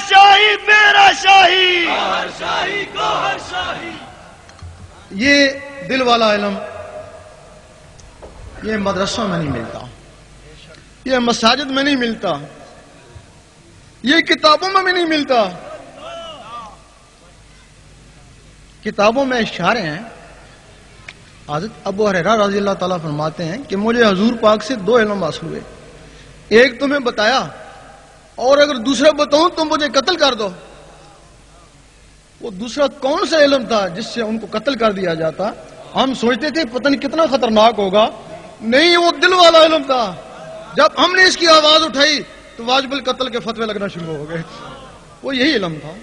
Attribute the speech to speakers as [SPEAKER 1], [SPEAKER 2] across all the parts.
[SPEAKER 1] شاہی میرا شاہی، گوہر شاہی گوہر شاہی.
[SPEAKER 2] یہ دل والا علم یہ مدرسوں میں نہیں ملتا، یہ مساجد میں نہیں ملتا، یہ کتابوں میں بھی نہیں ملتا. کتابوں میں اشارے ہیں. حضرت ابو ہریرہ رضی اللہ تعالیٰ فرماتے ہیں کہ مجھے حضور پاک سے 2 علم حاصل ہوئے. ایک تمہیں بتایا اور اگر دوسرا بتاؤں تو مجھے قتل کر دو. وہ دوسرا کون سا علم تھا جس سے ان کو قتل کر دیا جاتا؟ ہم سوچتے تھے پتہ نہیں کتنا خطرناک ہوگا. نہیں، وہ دل والا علم تھا. جب ہم نے اس کی آواز اٹھائی تو واجب القتل کے فتوے لگنا شروع ہو گئے. وہ یہی علم تھا.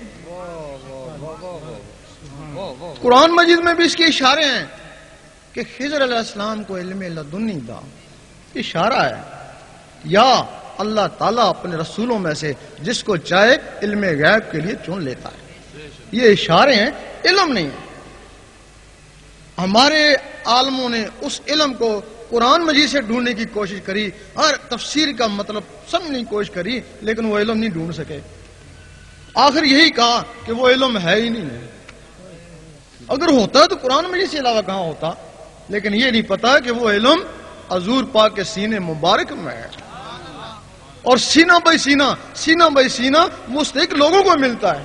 [SPEAKER 2] قرآن مجید میں بھی اس کے اشارے ہیں کہ خضر علیہ السلام کو علم لدنی تھا. اشارہ ہے یا اللہ تعالیٰ اپنے رسولوں میں سے جس کو چاہے علم غیب کے لیے چن لیتا ہے. یہ اشارے ہیں، علم نہیں ہے. ہمارے عالموں نے اس علم کو قرآن مجید سے ڈھونڈنے کی کوشش کری، ہر تفسیر کا مطلب سمجھنے کی کوشش کری، لیکن وہ علم نہیں ڈھونڈ سکے. آخر یہی کہا کہ وہ علم ہے ہی نہیں. اگر ہوتا تو قرآن مجید سے علاوہ کہاں ہوتا. لیکن یہ نہیں پتا کہ وہ علم حضور پاک کے سینے مبارک میں ہے، اور سینہ بائی سینہ مستحق لوگوں کو ملتا ہے.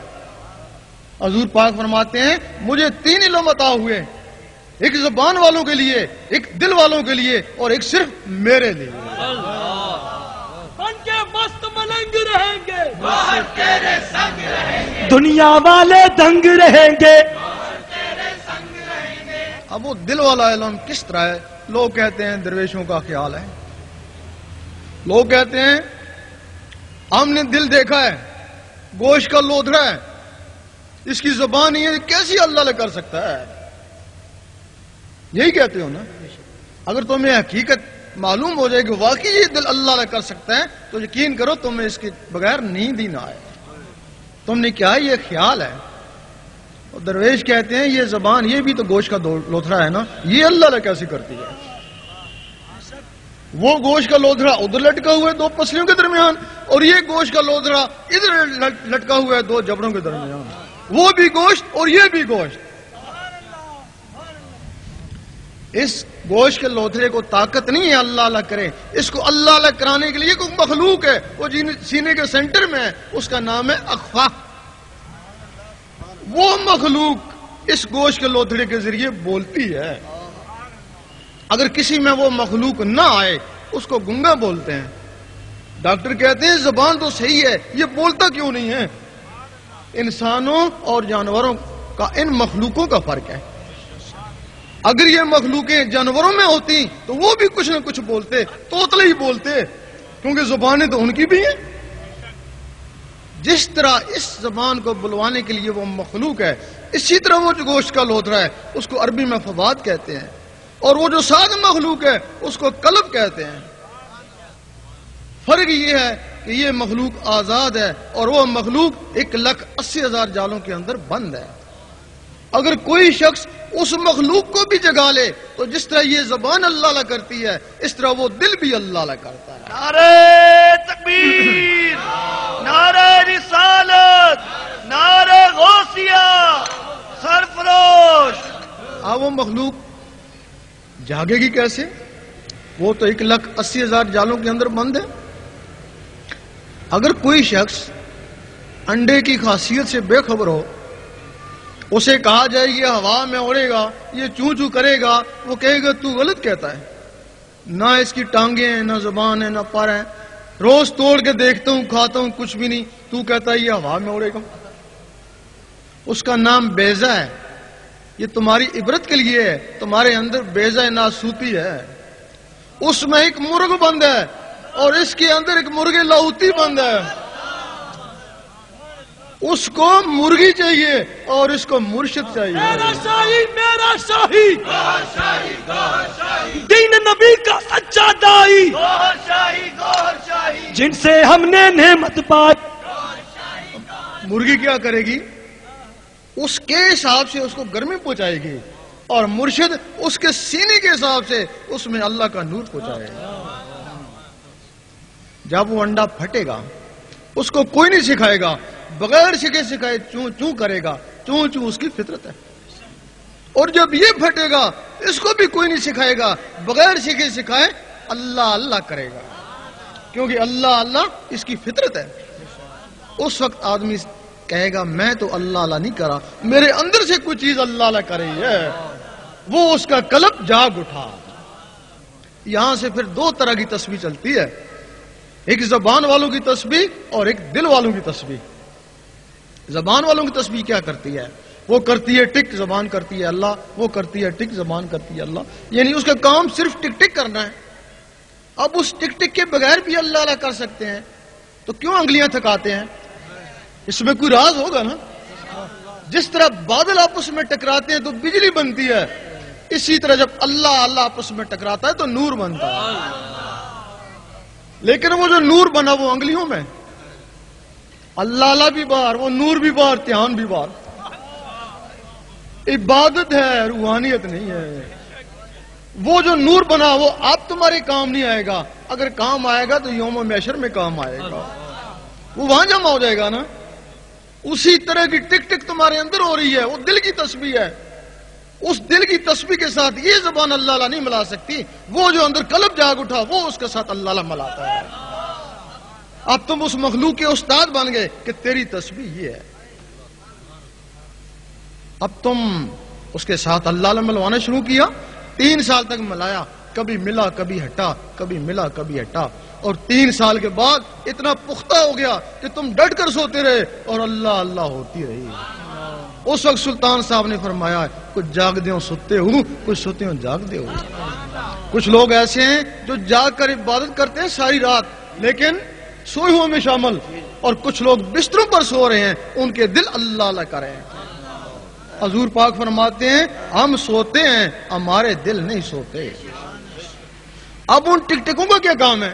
[SPEAKER 2] حضور پاک فرماتے ہیں مجھے 3 علم عطا ہوئے، ایک زبان والوں کے لیے، ایک دل والوں کے لیے، اور ایک صرف میرے لیے.
[SPEAKER 1] بن کے مست ملنگ رہیں گے، گوہر تیرے سنگ رہیں گے،
[SPEAKER 3] دنیا والے دنگ رہیں گے.
[SPEAKER 2] اب وہ دل والا علم کس طرح ہے؟ لوگ کہتے ہیں درویشوں کا خیال ہے. لوگ کہتے ہیں ہم نے دل دیکھا ہے، گوشت کا لوتھڑا ہے، اس کی زبان نہیں ہے، کیسی اللہ کر سکتا ہے؟ یہی کہتے ہو نا. اگر تمہیں حقیقت معلوم ہو جائے کہ واقعی یہ دل اللہ کر سکتا ہے تو یقین کرو تمہیں اس کے بغیر نیند ہی نہ آئے. تم نے کیا یہ خیال ہے. اور درویش کہتے ہیں یہ زبان، یہ بھی تو گوشت کا لوتھڑا ہے نا، یہ اللہ کیسی کرتی ہے؟ وہ گوشت کا لوتھڑا ادھر لٹکا ہوا ہے 2 پسلیوں کے درمیان، اور یہ گوشت کا لوتھڑا ادھر لٹکا ہوا ہے 2 جبڑوں کے درمیان. وہ بھی گوشت اور یہ بھی گوشت. اس گوشت کے لوتھڑے کو طاقت نہیں ہے اللہ کرے. اس کو اللہ کرانے کے لیے کوئی مخلوق ہے، وہ سینے کے سینٹر میں ہے، اس کا نام ہے اخفا. وہ مخلوق اس گوشت کے لوتھڑے کے ذریعے بولتی ہے. اگر کسی میں وہ مخلوق نہ آئے اس کو گنگا بولتے ہیں. ڈاکٹر کہتے ہیں زبان تو صحیح ہے، یہ بولتا کیوں نہیں ہے؟ انسانوں اور جانوروں کا ان مخلوقوں کا فرق ہے. اگر یہ مخلوقیں جانوروں میں ہوتی تو وہ بھی کچھ نہ کچھ بولتے، توتلے ہی بولتے، کیونکہ زبانیں تو ان کی بھی ہیں. جس طرح اس زبان کو بلوانے کے لیے وہ مخلوق ہے، اسی طرح وہ جو گوشت کا لوتھڑا ہے اس کو عربی میں فواد کہتے ہیں، اور وہ جو سادہ مخلوق ہے اس کو قلب کہتے ہیں. فرق یہ ہے کہ یہ مخلوق آزاد ہے اور وہ مخلوق 1,80,000 جالوں کے اندر بند ہے. اگر کوئی شخص اس مخلوق کو بھی جگا لے تو جس طرح یہ زبان اللہ کرتی ہے اس طرح وہ دل بھی اللہ کرتا ہے.
[SPEAKER 1] نعرہ تکبیر، نعرہ رسالت، نعرہ غوثیہ، سرفروش.
[SPEAKER 2] اب وہ مخلوق جاگے گی کیسے؟ وہ تو 1,80,000 جالوں کے اندر بند ہے. اگر کوئی شخص انڈے کی خاصیت سے بے خبر ہو، اسے کہا جائے یہ ہوا میں اڑے گا، یہ چوں چوں کرے گا، وہ کہے گا تو غلط کہتا ہے، نہ اس کی ٹانگیں ہیں، نہ زبان ہے، نہ پر ہے، روز توڑ کے دیکھتا ہوں کھاتا ہوں کچھ بھی نہیں، تو کہتا ہے یہ ہوا میں اڑے گا. اس کا نام بیضہ ہے. یہ تمہاری عبرت کے لیے ہے، تمہارے اندر بیضہ ناسوتی ہے. اس میں ایک مرغ بند ہے اور اس کے اندر ایک مرغ لاہوتی بند ہے. اس کو مرغی چاہیے اور اس کو مرشد چاہیے.
[SPEAKER 3] میرا شاہی میرا شاہی،
[SPEAKER 1] گوہر شاہی گوہر شاہی،
[SPEAKER 3] دین نبی کا سچا دائی،
[SPEAKER 1] گوہر شاہی گوہر شاہی،
[SPEAKER 3] جن سے ہم نے نعمت پائی.
[SPEAKER 2] مرغی کیا کرے گی؟ اس کے حساب سے اس کو گرمی پہنچائے گی، اور مرشد اس کے سینے کے حساب سے اس میں اللہ کا نور پہنچائے گا. جب وہ انڈا پھٹے گا اس کو کوئی نہیں سکھائے گا. بغیر سکھے سکھائے چوں چوں کرے گا، چوں چوں اس کی فطرت ہے. اور جب یہ پھٹے گا اس کو بھی کوئی نہیں سکھائے گا، بغیر سکھے سکھائے اللہ اللہ کرے گا، کیونکہ اللہ اللہ اس کی فطرت ہے. اس وقت آدمی کہے گا میں تو اللہ اللہ نہیں کرا، میرے اندر سے کوئی چیز اللہ اللہ کر رہی ہے، وہ اس کا قلب جاگ اٹھا. یہاں سے پھر دو طرح کی تسبیح چلتی ہے، ایک زبان والوں کی تسبیح اور ایک دل والوں کی تسبیح. زبان والوں کی تسبیح کیا کرتی ہے؟ وہ کرتی ہے ٹک، زبان کرتی ہے اللہ، وہ کرتی ہے ٹک، زبان کرتی ہے اللہ، یعنی اس کا کام صرف ٹک ٹک کرنا ہے. اب اس ٹک ٹک کے بغیر بھی اللہ اللہ کر سکتے ہیں تو کیوں انگلیاں تھکاتے ہیں؟ اس میں کوئی راز ہوگا نا. جس طرح بادل آپس میں ٹکراتے ہیں تو بجلی بنتی ہے، اسی طرح جب اللہ اللہ آپس میں ٹکراتا ہے تو نور بنتا ہے. لیکن وہ جو نور بنا وہ انگلیوں میں، اللہ اللہ بھی باہر، وہ نور بھی باہر، دھیان بھی باہر. عبادت ہے، روحانیت نہیں ہے. وہ جو نور بنا وہ آپ تمہارے کام نہیں آئے گا، اگر کام آئے گا تو یوم محشر میں کام آئے گا، وہ وہاں جمع ہو جائے گا نا. اسی طرح کی ٹک ٹک تمہارے اندر ہو رہی ہے، وہ دل کی تسبیح ہے. اس دل کی تسبیح کے ساتھ یہ زبان اللہ اللہ نہیں ملا سکتی، وہ جو اندر قلب جاگ اٹھا وہ اس کے ساتھ اللہ اللہ ملاتا ہے. اب تم اس مخلوق کے استاد بن گئے کہ تیری تسبیح یہ ہے. اب تم اس کے ساتھ اللہ اللہ ملوانا شروع کیا، 3 سال تک ملایا، کبھی ملا کبھی ہٹا، کبھی ملا کبھی ہٹا، اور 3 سال کے بعد اتنا پختہ ہو گیا کہ تم ڈٹ کر سوتے رہے اور اللہ اللہ ہوتی رہی. اس وقت سلطان صاحب نے فرمایا کچھ جاگ دے سوتے ہو، کچھ سوتے ہو جاگ دے ہو. کچھ لوگ ایسے ہیں جو جاگ کر عبادت کرتے ہیں ساری رات لیکن سوئے ہوئے میں شامل، اور کچھ لوگ بستروں پر سو رہے ہیں ان کے دل اللہ اللہ کر رہے ہیں. حضور پاک فرماتے ہیں ہم سوتے ہیں ہمارے دل نہیں سوتے. اب ان ٹک ٹکوں کا کیا کام ہے؟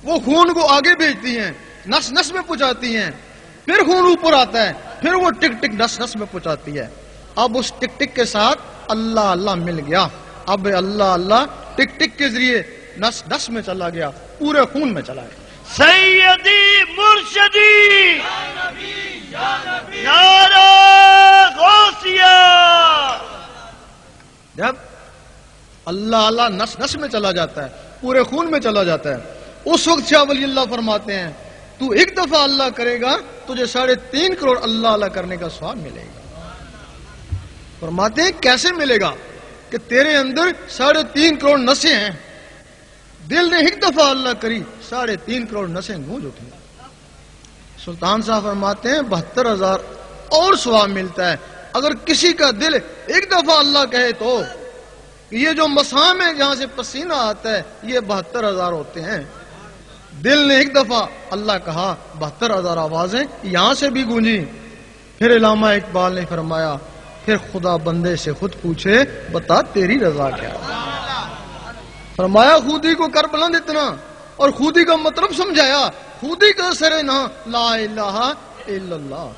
[SPEAKER 2] وہ خون کو آگے بھیجتی ہیں، نس نس میں پہنچاتی ہیں، پھر خون اوپر آتا ہے، پھر وہ ٹک ٹک نس نس میں پہنچاتی ہے. اب اس ٹک ٹک کے ساتھ اللہ اللہ مل گیا. اب اللہ اللہ ٹک ٹک کے ذریعے نس نس میں چلا گیا، پورے خون میں چلا گیا.
[SPEAKER 3] سیدی مرشدی نعرہ غوثیہ.
[SPEAKER 2] جب اللہ اللہ نس نس میں چلا جاتا ہے، پورے خون میں چلا جاتا ہے، اس وقت شاہ ولی اللہ فرماتے ہیں تو ایک دفعہ اللہ کرے گا تجھے 3.5 کروڑ اللہ اللہ کرنے کا ثواب ملے گا. فرماتے ہیں کیسے ملے گا؟ کہ تیرے اندر 3.5 کروڑ نسیں ہیں، دل نے ایک دفعہ اللہ کری 3.5 کروڑ نسیں گونج اٹھی. سلطان صاحب فرماتے ہیں 72,000 اور ثواب ملتا ہے اگر کسی کا دل ایک دفعہ اللہ کہے تو. یہ جو مسام ہے جہاں سے پسینہ آتا ہے یہ 72,000 ہوتے ہیں. دل نے ایک دفعہ اللہ کہا 72,000 آوازیں یہاں سے بھی گونجی. پھر علامہ اقبال نے فرمایا پھر خدا بندے سے خود پوچھے بتا تیری رضا کیا. فرمایا خودی کو کر بلند اتنا، اور خودی کا مطلب سمجھایا. خودی کا سر نہ لا الہ الا اللہ،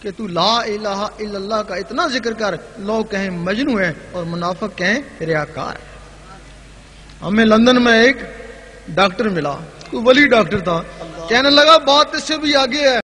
[SPEAKER 2] کہ تو لا الہ الا اللہ کا اتنا ذکر کر لوگ کہیں مجنون ہے اور منافق کہیں ریاکار. ہمیں لندن میں ایک ڈاکٹر ملا، تو ولی ڈاکٹر تھا، کہنے لگا بات اس سے بھی آگے ہے.